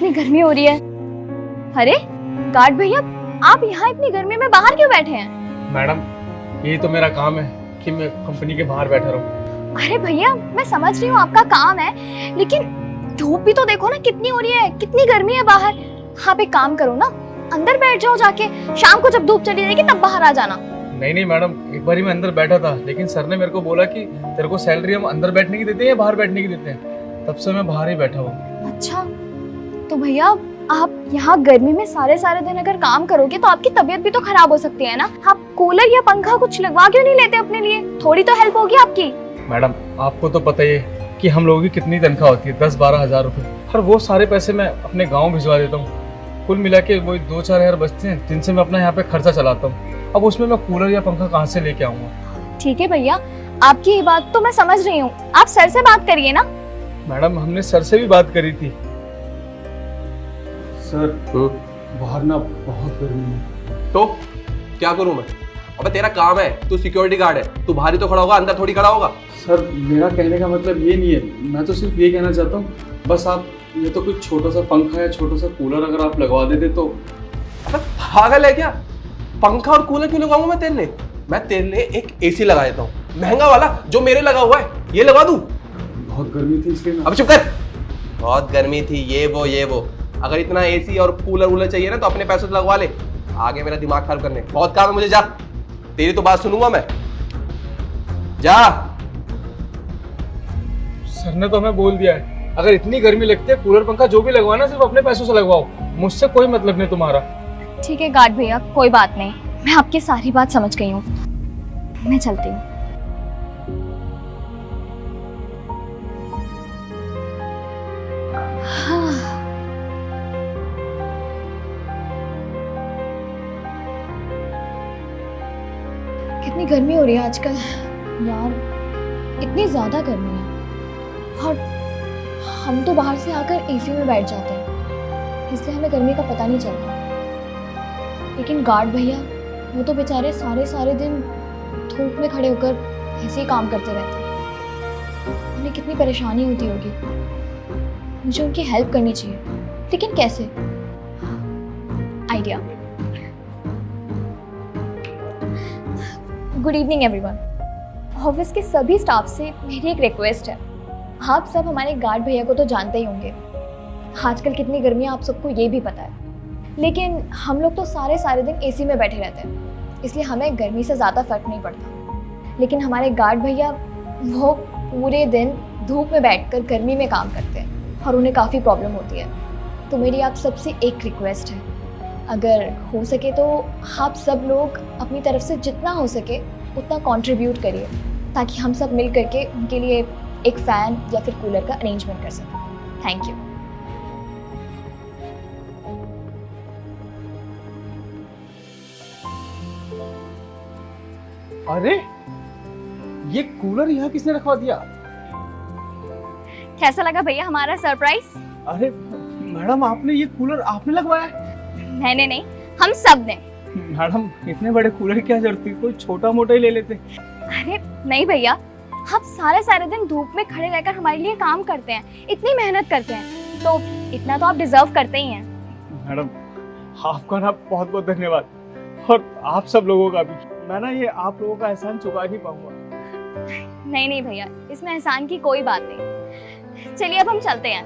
कितनी गर्मी हो रही है। अरे गार्ड भैया, आप यहाँ इतनी गर्मी में बाहर क्यों बैठे हैं? मैडम, यही तो मेरा काम है कि मैं कंपनी के बाहर बैठा रहूं। अरे भैया, मैं समझ रही हूँ आपका काम है, लेकिन धूप भी तो देखो ना कितनी हो रही है, कितनी गर्मी है बाहर। आप एक काम करो ना, अंदर बैठ जाओ जाके, शाम को जब धूप चली जाएगी तब बाहर आ जाना। नहीं मैडम, एक बार ही मैं अंदर बैठा था, लेकिन सर ने मेरे को बोला कि तेरे को सैलरी हम अंदर बैठने की देते हैं या बाहर बैठने की देते हैं, तब से मैं बाहर ही बैठा हूँ। अच्छा, तो भैया आप यहाँ गर्मी में सारे दिन अगर काम करोगे तो आपकी तबीयत भी तो खराब हो सकती है ना। आप कूलर या पंखा कुछ लगवा क्यों नहीं लेते अपने लिए? थोड़ी तो हेल्प होगी आपकी। मैडम, आपको तो पता ही है कि हम लोगों की कितनी तनख्वाह होती है, 10-12 हज़ार रुपये, और वो सारे पैसे मैं अपने गाँव भिजवा देता हूँ। कुल मिला के वही 2-4 हज़ार बचते हैं, जिनसे मैं अपना यहाँ पे खर्चा चलाता हूँ। अब उसमें मैं कूलर या पंखा कहाँ से लेके आऊँगा? ठीक है भैया, आपकी ये बात तो मैं समझ रही हूँ, आप सर से बात करिए ना। मैडम, हमने सर से भी बात करी थी। सर, बाहर ना बहुत गर्मी है। तो क्या करूं मैं? अबे तेरा काम है, तू सिक्योरिटी गार्ड है, तू बाहर ही तो खड़ा होगा, अंदर थोड़ी खड़ा होगा। सर, मेरा कहने का मतलब ये नहीं है, मैं तो सिर्फ ये कहना चाहता हूँ, बस आप ये तो कुछ छोटा सा पंखा या छोटा सा कूलर अगर आप लगवा देते तो। अबे पागल है क्या? पंखा और कूलर क्यों लगाऊंगा मैं तेरे लिए? मैं तेरे लिए एक एसी लगा देता हूँ, महंगा वाला जो मेरे लगा हुआ है, ये लगा दूं? बहुत गर्मी थी इसलिए। अब चुप कर। बहुत गर्मी थी, ये वो। अगर इतना एसी और कूलर वूलर चाहिए ना तो अपने पैसों से लगवा ले, आगे मेरा दिमाग खराब करने। बहुत काम है मुझे, जा। तेरी तो बात सुनूंगा मैं, जा। सर ने तो हमें बोल दिया है, अगर इतनी गर्मी लगती है कूलर पंखा जो भी लगवाना सिर्फ अपने पैसों से लगवाओ, मुझसे कोई मतलब नहीं तुम्हारा। ठीक है गार्ड भैया, कोई बात नहीं, मैं आपकी सारी बात समझ गई हूँ, मैं चलती हूँ। कितनी गर्मी हो रही है आजकल यार, इतनी ज्यादा गर्मी है, और हम तो बाहर से आकर एसी में बैठ जाते हैं, इसलिए हमें गर्मी का पता नहीं चलता। लेकिन गार्ड भैया, वो तो बेचारे सारे दिन धूप में खड़े होकर ऐसे ही काम करते रहते हैं, उन्हें कितनी परेशानी होती होगी। मुझे उनकी हेल्प करनी चाहिए, लेकिन कैसे? Idea. Good evening everyone. Office के सभी स्टाफ से मेरी एक रिक्वेस्ट है, आप सब हमारे गार्ड भैया को तो जानते ही होंगे, आजकल कितनी गर्मी है आप सबको ये भी पता है, लेकिन हम लोग तो सारे दिन एसी में बैठे रहते हैं, इसलिए हमें गर्मी से ज़्यादा फर्क नहीं पड़ता। लेकिन हमारे गार्ड भैया वो पूरे दिन धूप में बैठकर गर्मी में काम करते हैं और उन्हें काफ़ी प्रॉब्लम होती है। तो मेरी आप सबसे एक रिक्वेस्ट है, अगर हो सके तो आप सब लोग अपनी तरफ से जितना हो सके उतना कंट्रीब्यूट करिए, ताकि हम सब मिल करके उनके लिए एक फ़ैन या फिर कूलर का अरेंजमेंट कर सकें। Thank you. अरे, ये कूलर यहाँ किसने रखवा दिया? कैसा लगा भैया हमारा सरप्राइज? अरे मैडम, आपने ये कूलर आपने लगवाया है? नहीं, हम सब ने। मैडम, इतने बड़े कूलर की क्या जरूरत थी, कोई छोटा मोटा ही ले लेते। अरे नहीं भैया, आप सारे दिन धूप में खड़े रहकर हमारे लिए काम करते हैं, इतनी मेहनत करते हैं, तो इतना तो आप डिजर्व करते ही हैं। मैडम, आपका ना बहुत बहुत धन्यवाद, और आप सब लोगों का भी। मैं ना ये आप लोगों का एहसान चुका नहीं पाऊंगा। नहीं भैया, इसमें एहसान की कोई बात नहीं। चलिए अब हम चलते हैं।